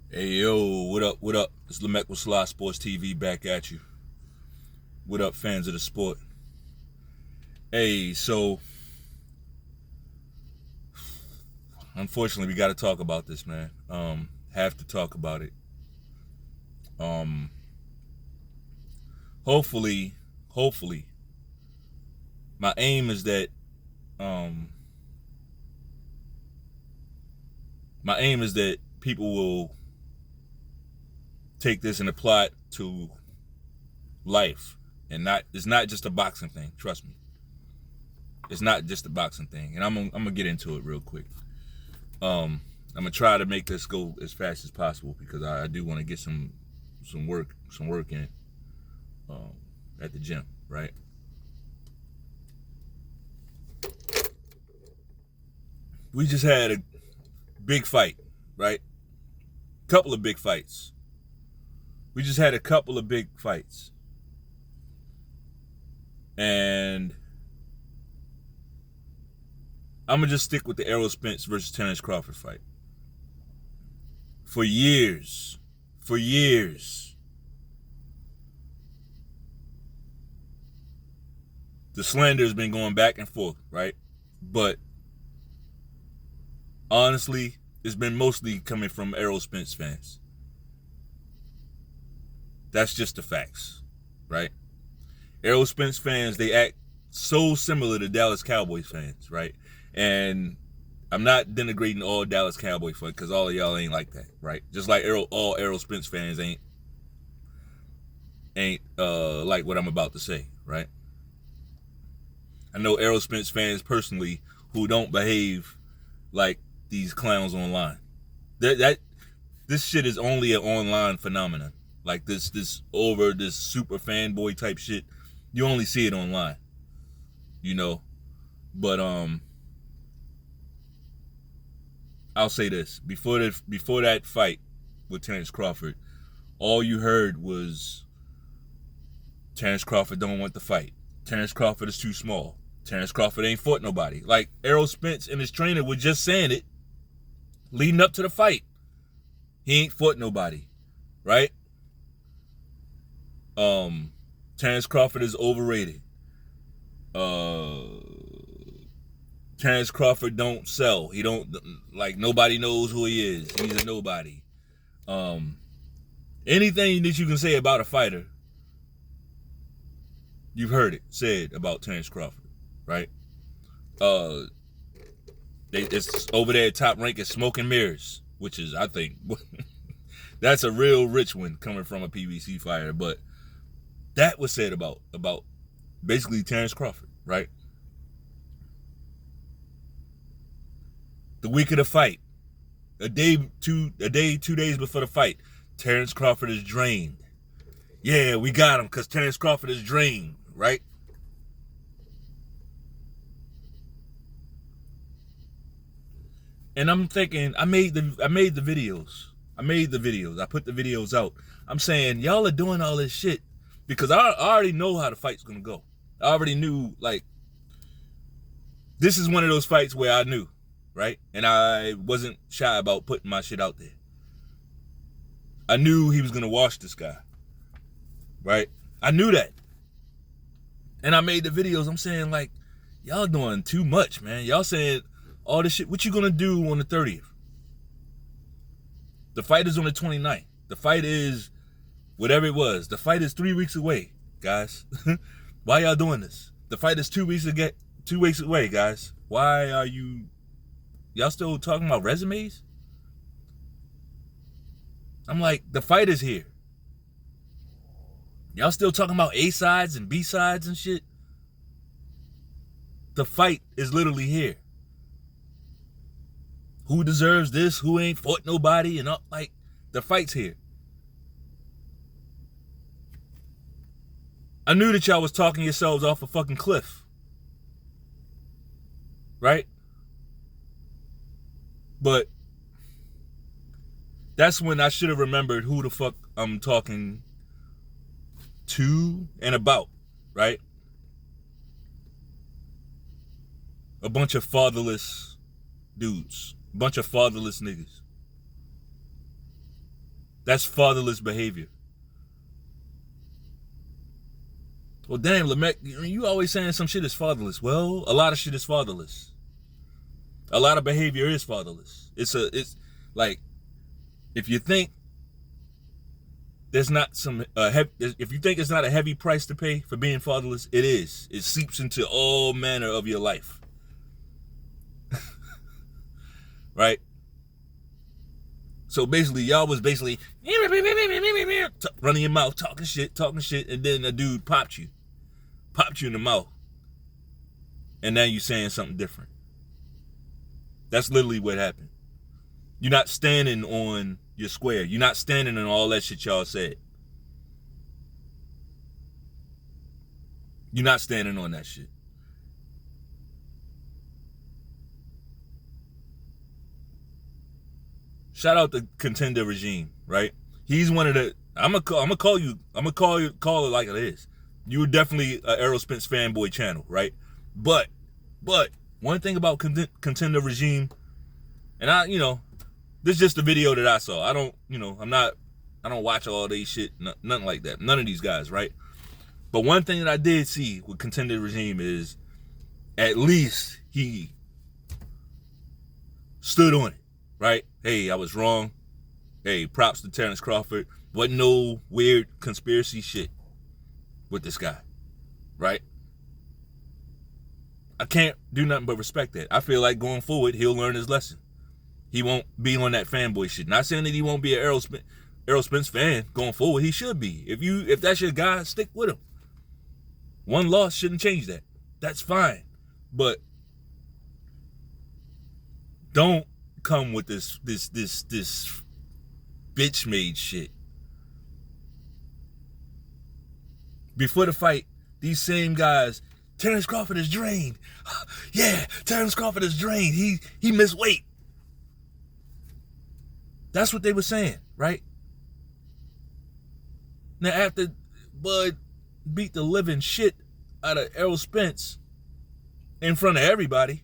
Hey yo, what up? What up? It's Lamech with Selah Sports TV back at you. What up, fans of the sport? Hey, so unfortunately, we got to talk about this, man. Have to talk about it. Um, hopefully, my aim is that um, my aim is that people will take this and apply it to life, and not it's not just a boxing thing. Trust me, it's not just a boxing thing. And I'm gonna get into it real quick. I'm gonna try to make this go as fast as possible because I do want to get some work in um, at the gym, right? We just had a big fight, right? Couple of big fights. We just had a couple of big fights, and I'm gonna just stick with the Errol Spence versus Terrence Crawford fight. For years, the slander has been going back and forth, right? But honestly, it's been mostly coming from Errol Spence fans. That's just the facts, right? Errol Spence fans, they act so similar to Dallas Cowboys fans, right? And I'm not denigrating all Dallas Cowboy fans because all of y'all ain't like that, right? Just like all Errol Spence fans ain't like what I'm about to say, right? I know Errol Spence fans personally who don't behave like these clowns online. That this shit is only an online phenomenon. Like this super fanboy type shit. You only see it online, you know. But I'll say this: before that fight with Terrence Crawford, all you heard was Terrence Crawford don't want the fight. Terrence Crawford is too small. Terrence Crawford ain't fought nobody. Like Errol Spence and his trainer were just saying it leading up to the fight. He ain't fought nobody, right? Terrence Crawford is overrated. Terrence Crawford don't sell. He don't like nobody knows who he is. He's a nobody. Anything that you can say about a fighter, you've heard it said about Terrence Crawford, right? It's over there at Top Rank is Smoke and Mirrors, which is, I think, that's a real rich one coming from a PBC fighter. But that was said about basically Terrence Crawford, right? The week of the fight, two days before the fight, Terrence Crawford is drained. Yeah, we got him because Terrence Crawford is drained, right? And I'm thinking, I made the videos. I put the videos out. I'm saying, y'all are doing all this shit because I already know how the fight's gonna go. I already knew, like, this is one of those fights where I knew, right? And I wasn't shy about putting my shit out there. I knew he was gonna wash this guy, right? I knew that. And I made the videos. I'm saying, like, y'all doing too much, man. Y'all saying all this shit. What you gonna do on the 30th? The fight is on the 29th. The fight is whatever it was. The fight is 3 weeks away, guys. Why y'all doing this? The fight is 2 weeks away, guys. Why are y'all still talking about resumes? I'm like, the fight is here. Y'all still talking about A sides and B sides and shit? The fight is literally here. Who deserves this? Who ain't fought nobody? And all, like, the fight's here. I knew that y'all was talking yourselves off a fucking cliff. Right? But that's when I should have remembered who the fuck I'm talking to and about, right? A bunch of fatherless dudes. A bunch of fatherless niggas. That's fatherless behavior. Well, damn, Lamech, you always saying some shit is fatherless. Well, a lot of shit is fatherless. A lot of behavior is fatherless. It's like, if you think there's not some if you think it's not a heavy price to pay for being fatherless, it is. It seeps into all manner of your life. Right? So basically, y'all was basically running your mouth, talking shit, and then a dude popped you in the mouth, and now you saying something different. That's literally what happened. You're not standing on your square. You're not standing on all that shit y'all said. You're not standing on that shit. Shout out the Contender Regime, right? He's one of the. I'm gonna call it like it is. You were definitely an Errol Spence fanboy channel, right? But one thing about Contender Regime, and this is just the video that I saw. I don't watch all these shit, nothing like that. None of these guys, right? But one thing that I did see with Contender Regime is, at least he stood on it, right? Hey, I was wrong. Hey, props to Terrence Crawford. Wasn't no weird conspiracy shit with this guy, right? I can't do nothing but respect that. I feel like going forward, he'll learn his lesson. He won't be on that fanboy shit. Not saying that he won't be an Errol Spence fan going forward. He should be. If that's your guy, stick with him. One loss shouldn't change that. That's fine. But don't come with this bitch made shit. Before the fight, these same guys, Terrence Crawford is drained. Yeah, Terrence Crawford is drained. He missed weight. That's what they were saying, right? Now, after Bud beat the living shit out of Errol Spence in front of everybody,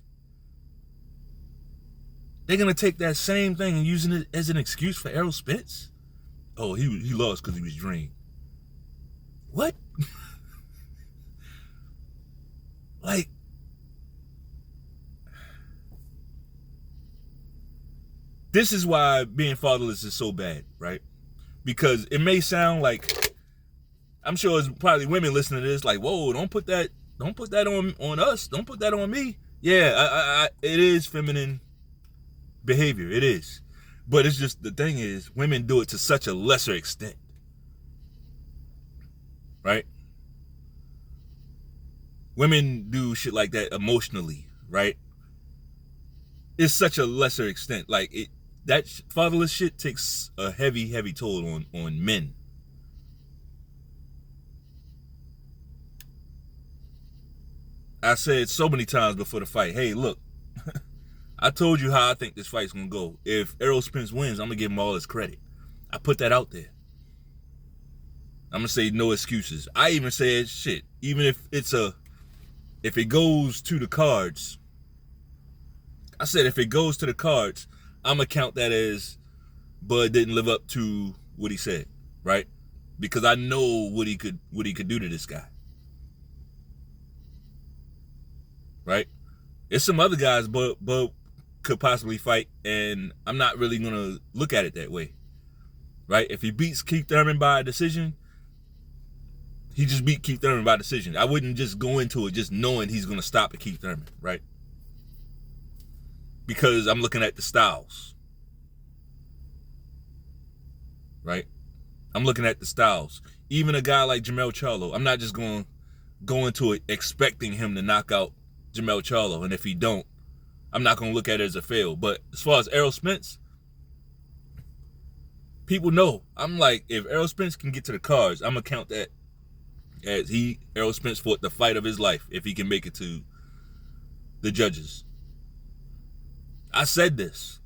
they're going to take that same thing and using it as an excuse for Errol Spence? Oh, he lost because he was drained. What? Like, this is why being fatherless is so bad, right? Because it may sound like, I'm sure it's probably women listening to this like, whoa, don't put that on us. Don't put that on me. Yeah, it is feminine behavior. It is. But it's just, the thing is, women do it to such a lesser extent. Right? Women do shit like that emotionally, right? It's such a lesser extent. Like, that fatherless shit takes a heavy, heavy toll on men. I said so many times before the fight, hey, look, I told you how I think this fight's gonna go. If Errol Spence wins, I'm gonna give him all his credit. I put that out there. I'm gonna say no excuses. I even said, shit, even if it goes to the cards, I said if it goes to the cards, I'm gonna count that as Bud didn't live up to what he said, right? Because I know what he could do to this guy. Right? There's some other guys Bud could possibly fight, and I'm not really gonna look at it that way. Right? If he beats Keith Thurman by a decision, he just beat Keith Thurman by decision. I wouldn't just go into it just knowing he's gonna stop at Keith Thurman, right? Because I'm looking at the styles. Right? I'm looking at the styles. Even a guy like Jermell Charlo, I'm not just going to go into it expecting him to knock out Jermell Charlo, and if he don't, I'm not going to look at it as a fail. But as far as Errol Spence, people know. I'm like, if Errol Spence can get to the cards, I'm going to count that as Errol Spence fought the fight of his life if he can make it to the judges. I said this.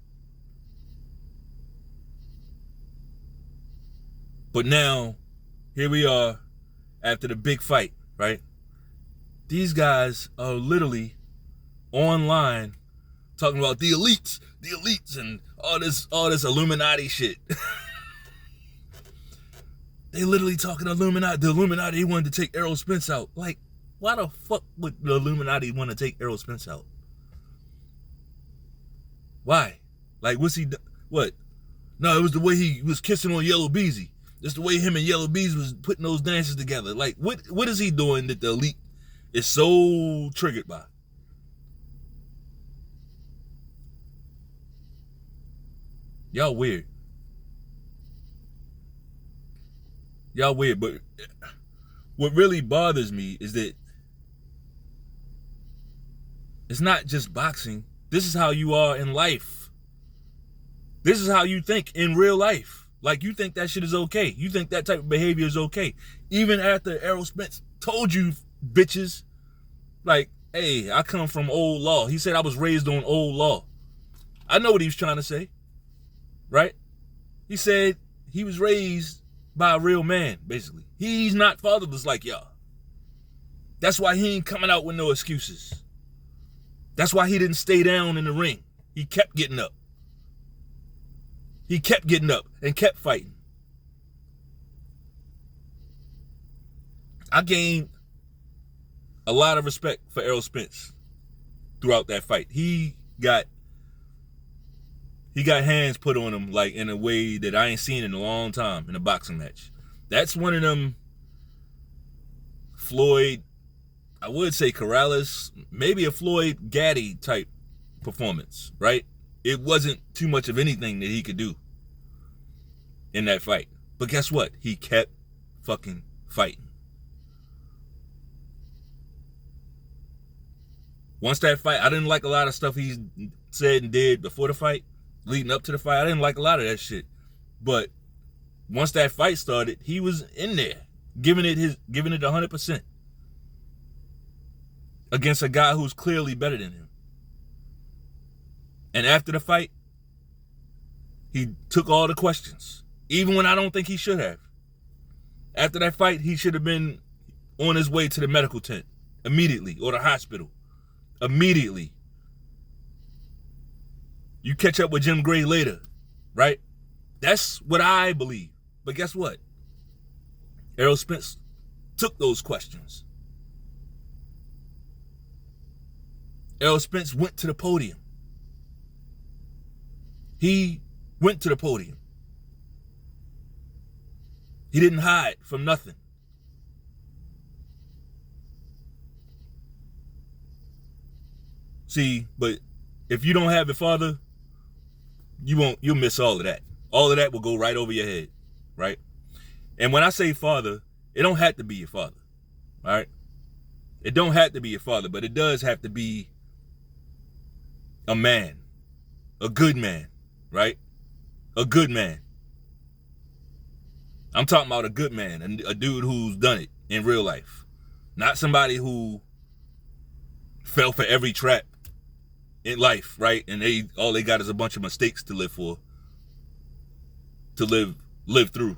But now, here we are after the big fight, right? These guys are literally online talking about the elites, and all this Illuminati shit. They literally talking Illuminati. The Illuminati wanted to take Errol Spence out. Like, why the fuck would the Illuminati want to take Errol Spence out? Why? Like, what's he? What? No, it was the way he was kissing on Yellow Beezy. It's the way him and Yellow Beezy was putting those dances together. Like, what is he doing that the elite is so triggered by? Y'all weird. Y'all weird, but what really bothers me is that it's not just boxing. This is how you are in life. This is how you think in real life. Like, you think that shit is okay. You think that type of behavior is okay. Even after Errol Spence told you bitches, like, hey, I come from old law. He said I was raised on old law. I know what he was trying to say, right? He said he was raised by a real man, basically. He's not fatherless like y'all. That's why he ain't coming out with no excuses. That's why he didn't stay down in the ring. He kept getting up. He kept getting up and kept fighting. I gained a lot of respect for Errol Spence throughout that fight. He got hands put on him, like, in a way that I ain't seen in a long time in a boxing match. That's one of them Floyd, I would say Corrales, maybe a Floyd Gaddy type performance, right? It wasn't too much of anything that he could do in that fight. But guess what? He kept fucking fighting. Once that fight, I didn't like a lot of stuff he said and did before the fight. Leading up to the fight, I didn't like a lot of that shit. But once that fight started, he was in there, giving it 100% against a guy who's clearly better than him. And after the fight, he took all the questions, even when I don't think he should have. After that fight, he should have been on his way to the medical tent immediately, or the hospital immediately. You catch up with Jim Gray later, right? That's what I believe. But guess what? Errol Spence took those questions. Errol Spence went to the podium. He went to the podium. He didn't hide from nothing. See, but if you don't have a father, you'll miss all of that. All of that will go right over your head, right? And when I say father, it don't have to be your father, all right? It don't have to be your father, but it does have to be a man, a good man, right? A good man. I'm talking about a good man, a dude who's done it in real life. Not somebody who fell for every trap in life, right? And all they got is a bunch of mistakes to live for, to live through.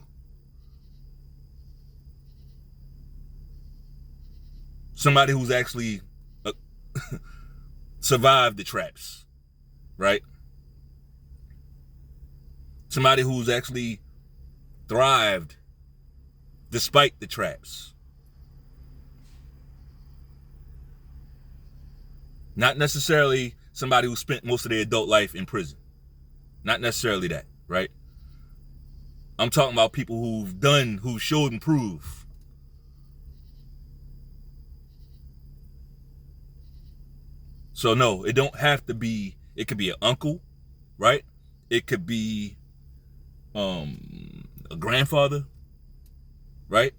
Somebody who's actually survived the traps, right? Somebody who's actually thrived despite the traps. Not necessarily somebody who spent most of their adult life in prison. Not necessarily that, right? I'm talking about people who showed and proved. So no, it don't have to be, it could be an uncle, right? It could be a grandfather, right?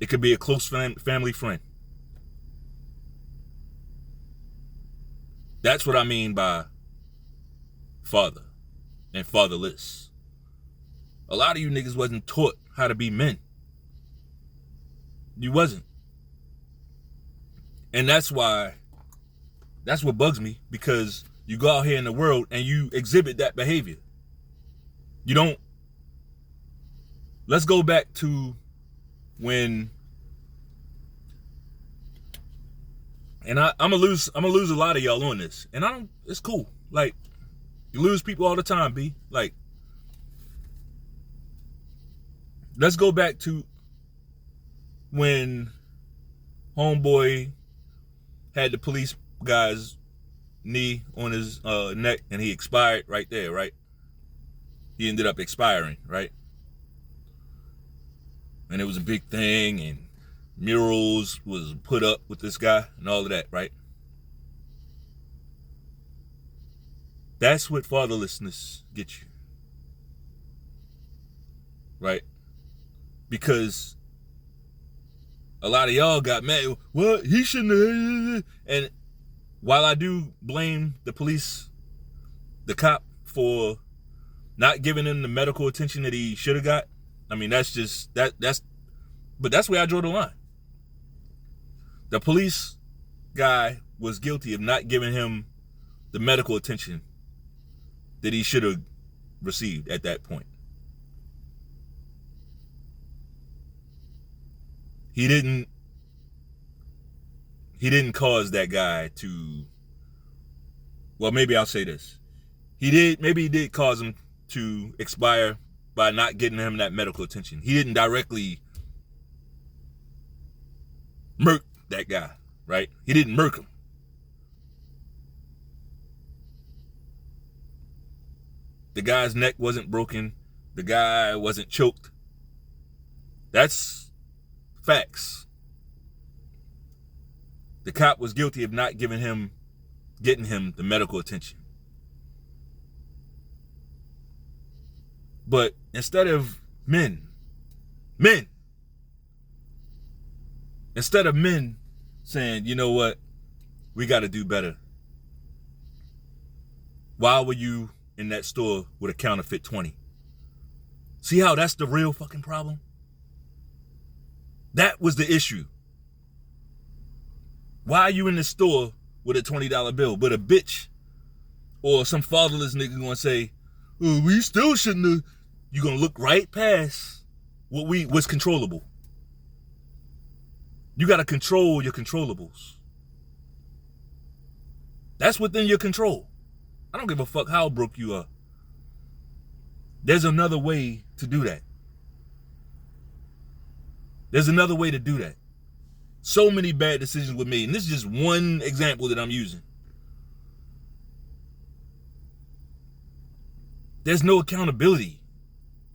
It could be a close family friend. That's what I mean by father and fatherless. A lot of you niggas wasn't taught how to be men. You wasn't. And that's what bugs me, because you go out here in the world and you exhibit that behavior. You don't. Let's go back to when, and I'm gonna lose a lot of y'all on this, and it's cool. Like, You lose people all the time, B. Like, let's go back to when homeboy had the police guy's knee on his neck and he expired right there, right? He ended up expiring, right? And it was a big thing, and murals was put up with this guy and all of that, right? That's what fatherlessness gets you, right? Because a lot of y'all got mad. What? He shouldn't have. And while I do blame the police, the cop, for not giving him the medical attention that he should have got, I mean, that's just, but that's where I draw the line. The police guy was guilty of not giving him the medical attention that he should have received at that point. He didn't cause that guy to, well, maybe I'll say this. Maybe he did cause him to expire by not getting him that medical attention. He didn't directly murk that guy, right? He didn't murk him. The guy's neck wasn't broken. The guy wasn't choked. That's facts. The cop was guilty of not getting him the medical attention. But instead of men saying, you know what, we got to do better. Why were you in that store with a counterfeit 20? See how that's the real fucking problem? That was the issue. Why are you in the store with a $20 bill? But a bitch or some fatherless nigga gonna say, oh, we still shouldn't have. You're gonna look right past what's controllable. You gotta control your controllables. That's within your control. I don't give a fuck how broke you are. There's another way to do that. There's another way to do that. So many bad decisions were made. And this is just one example that I'm using. There's no accountability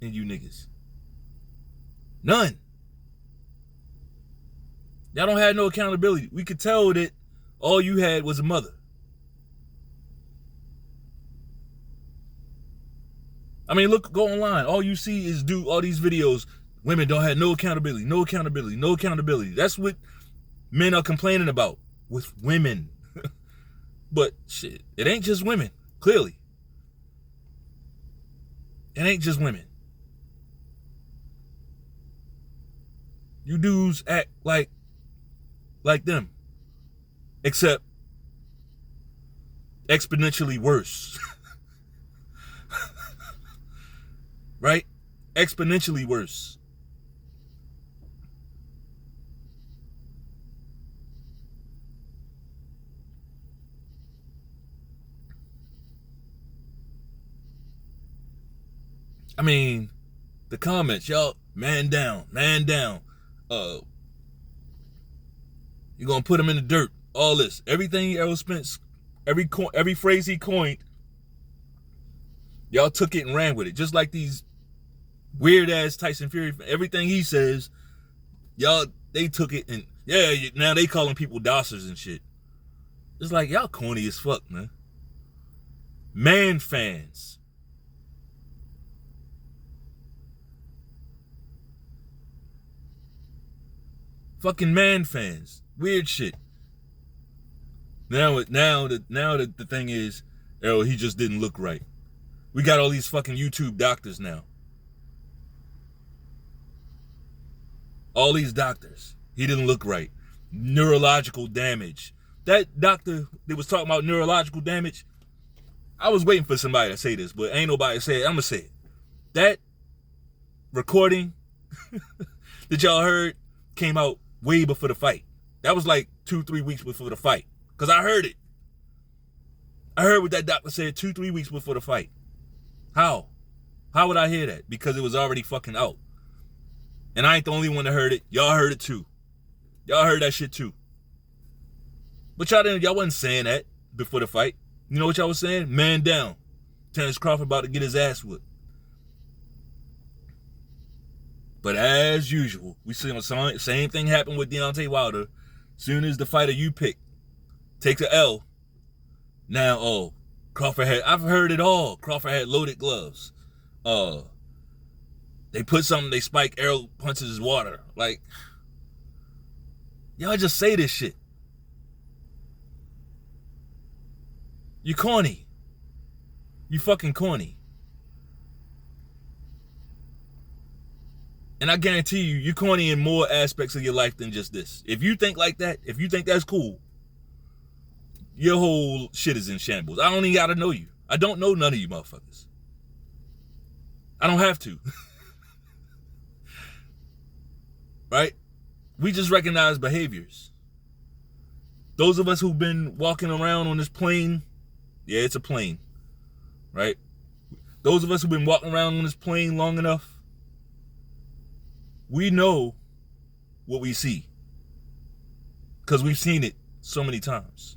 in you niggas. None. Y'all don't have no accountability. We could tell that all you had was a mother. I mean, look, go online. All you see is all these videos. Women don't have no accountability, no accountability, no accountability. That's what men are complaining about with women. But shit, it ain't just women, clearly. It ain't just women. You dudes act like them, except exponentially worse. Right? Exponentially worse. I mean, the comments, y'all, man down. You're gonna put him in the dirt. All this, everything Errol Spence, every phrase he coined, y'all took it and ran with it. Just like these weird ass Tyson Fury, everything he says, y'all, they took it and now they calling people dossers and shit. It's like y'all corny as fuck, man. Man fans. Fucking man fans. Weird shit. Now the thing is, Errol, he just didn't look right. We got all these fucking YouTube doctors now. All these doctors. He didn't look right. Neurological damage. That doctor that was talking about neurological damage, I was waiting for somebody to say this, but ain't nobody say it. I'm going to say it. That recording that y'all heard came out way before the fight. That was like 2-3 weeks before the fight. Because I heard it. I heard what that doctor said 2-3 weeks before the fight. How? How would I hear that? Because it was already fucking out. And I ain't the only one that heard it. Y'all heard it too. Y'all heard that shit too. But y'all wasn't saying that before the fight. You know what y'all was saying? Man down. Terrence Crawford about to get his ass whipped. But as usual, we see the same thing happen with Deontay Wilder. Soon as the fighter you pick takes an L, now, Crawford had, I've heard it all. Crawford had loaded gloves. They put something, they spike, Errol punches his water. Like, y'all just say this shit. You corny. You fucking corny. And I guarantee you, you're corny in more aspects of your life than just this. If you think like that, if you think that's cool, your whole shit is in shambles. I don't even gotta know you. I don't know none of you motherfuckers. I don't have to. Right? We just recognize behaviors. Those of us who've been walking around on this plane, yeah, it's a plane, right? Those of us who've been walking around on this plane long enough, we know what we see because we've seen it so many times.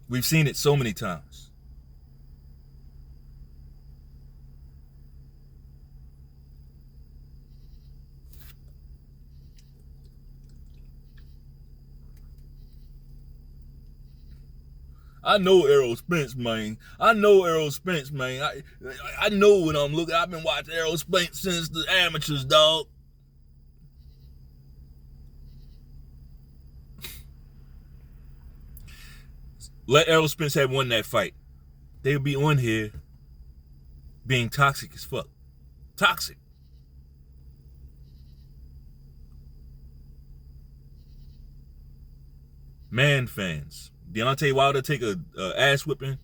We've seen it so many times. I know Errol Spence, man. I know Errol Spence, man. I know when I'm looking. I've been watching Errol Spence since the amateurs, dog. Let Errol Spence have won that fight. They would be on here being toxic as fuck. Toxic. Man fans. Deontay Wilder take a ass whipping.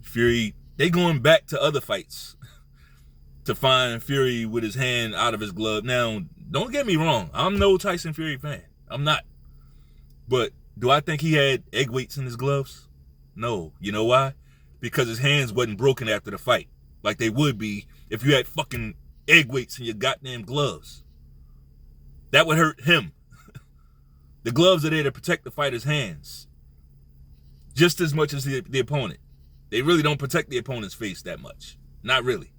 Fury, they going back to other fights to find Fury with his hand out of his glove. Now, don't get me wrong. I'm no Tyson Fury fan. I'm not. But do I think he had egg weights in his gloves? No. You know why? Because his hands wasn't broken after the fight. Like they would be if you had fucking egg weights in your goddamn gloves. That would hurt him. The gloves are there to protect the fighter's hands. Just as much as the opponent. They really don't protect the opponent's face that much. Not really.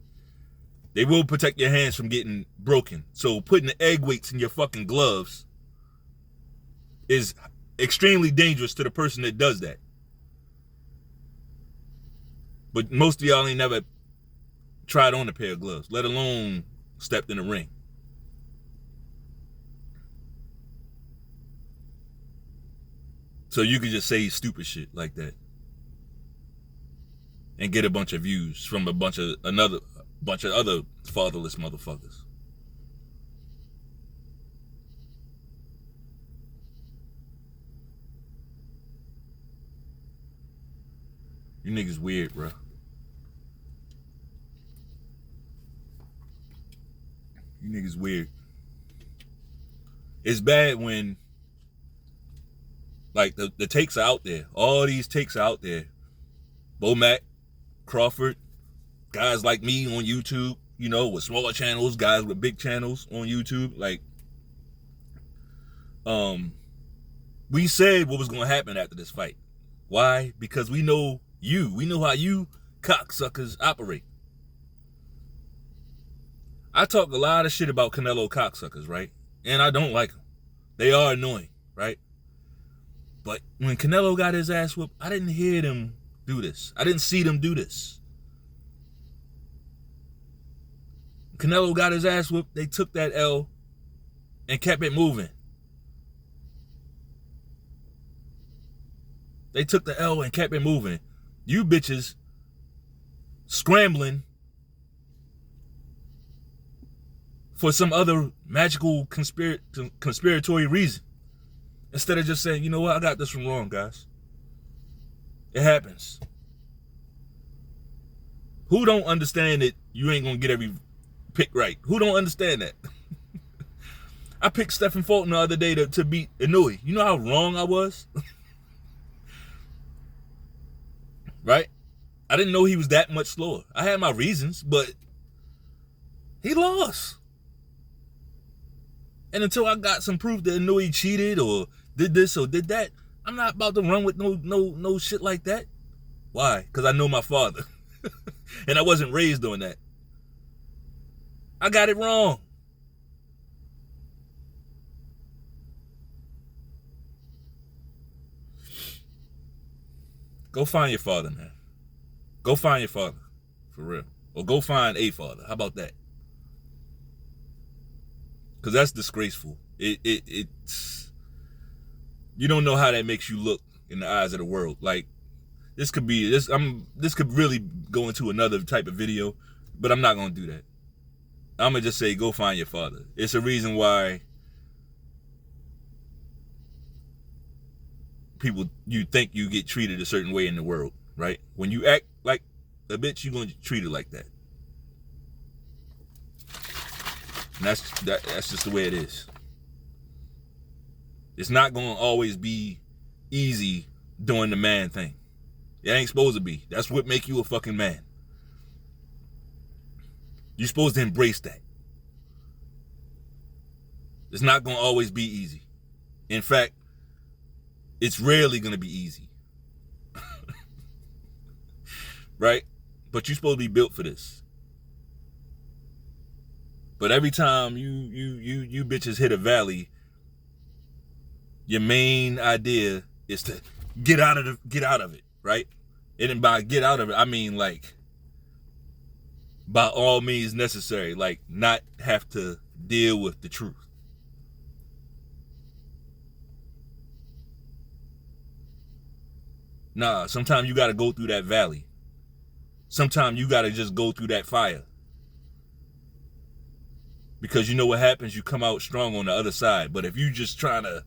They will protect your hands from getting broken. So putting the egg weights in your fucking gloves is extremely dangerous to the person that does that. But most of y'all ain't never tried on a pair of gloves, let alone stepped in the ring. So you could just say stupid shit like that and get a bunch of views from a bunch of other fatherless motherfuckers. You niggas weird, bro. You niggas weird. It's bad when like the takes are out there. All these takes are out there. Bomac, Crawford, guys like me on YouTube, you know, with smaller channels, guys with big channels on YouTube. Like, we said what was going to happen after this fight. Why? Because we know you. We know how you cocksuckers operate. I talk a lot of shit about Canelo cocksuckers, right? And I don't like them. They are annoying, right? But when Canelo got his ass whooped, I didn't hear them do this. I didn't see them do this. Canelo got his ass whooped. They took that L and kept it moving. They took the L and kept it moving. You bitches scrambling for some other magical conspiratory reason. Instead of just saying, you know what, I got this one wrong, guys. It happens. Who don't understand that you ain't gonna get every pick right? Who don't understand that? I picked Stephen Fulton the other day to beat Inouye. You know how wrong I was? right? I didn't know he was that much slower. I had my reasons, but he lost. And until I got some proof that I know he cheated or did this or did that, I'm not about to run with no shit like that. Why? Because I know my father. And I wasn't raised on that. I got it wrong. Go find your father, man. Go find your father. For real. Or go find a father. How about that? Because that's disgraceful. It's you don't know how that makes you look in the eyes of the world. Like, this could really go into another type of video, but I'm not gonna do that. I'm gonna just say go find your father. It's a reason why you think you get treated a certain way in the world, right? When you act like a bitch, you're gonna get treated like that. And that's just the way it is. It's not gonna always be easy doing the man thing. It ain't supposed to be. That's what make you a fucking man. You're supposed to embrace that. It's not gonna always be easy. In fact, it's rarely gonna be easy. Right? But you're supposed to be built for this. But every time you bitches hit a valley, your main idea is to get out of it, right? And by get out of it, I mean like by all means necessary, like not have to deal with the truth. Nah, sometimes you gotta go through that valley. Sometimes you gotta just go through that fire. Because you know what happens? You come out strong on the other side. But if you just trying to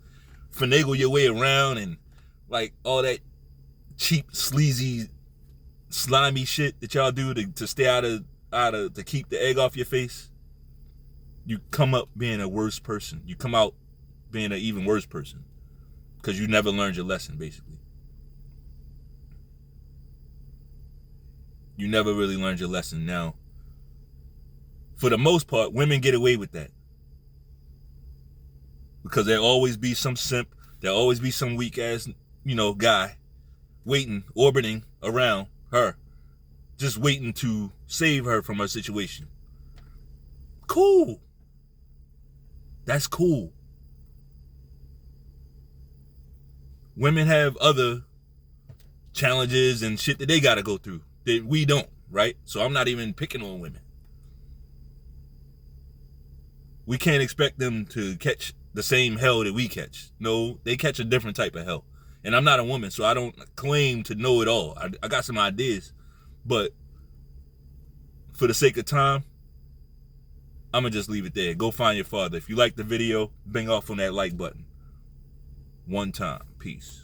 finagle your way around and like all that cheap, sleazy, slimy shit that y'all do to stay out of to keep the egg off your face, you come up being a worse person. You come out being an even worse person because you never learned your lesson, basically. You never really learned your lesson. Now, for the most part, women get away with that. Because there'll always be some simp, there'll always be some weak ass, guy orbiting around her, just waiting to save her from her situation. Cool. That's cool. Women have other challenges and shit that they gotta go through that we don't, right? So I'm not even picking on women. We can't expect them to catch the same hell that we catch. No, they catch a different type of hell. And I'm not a woman, so I don't claim to know it all. I got some ideas, but for the sake of time, I'm going to just leave it there. Go find your father. If you like the video, bang off on that like button. One time. Peace.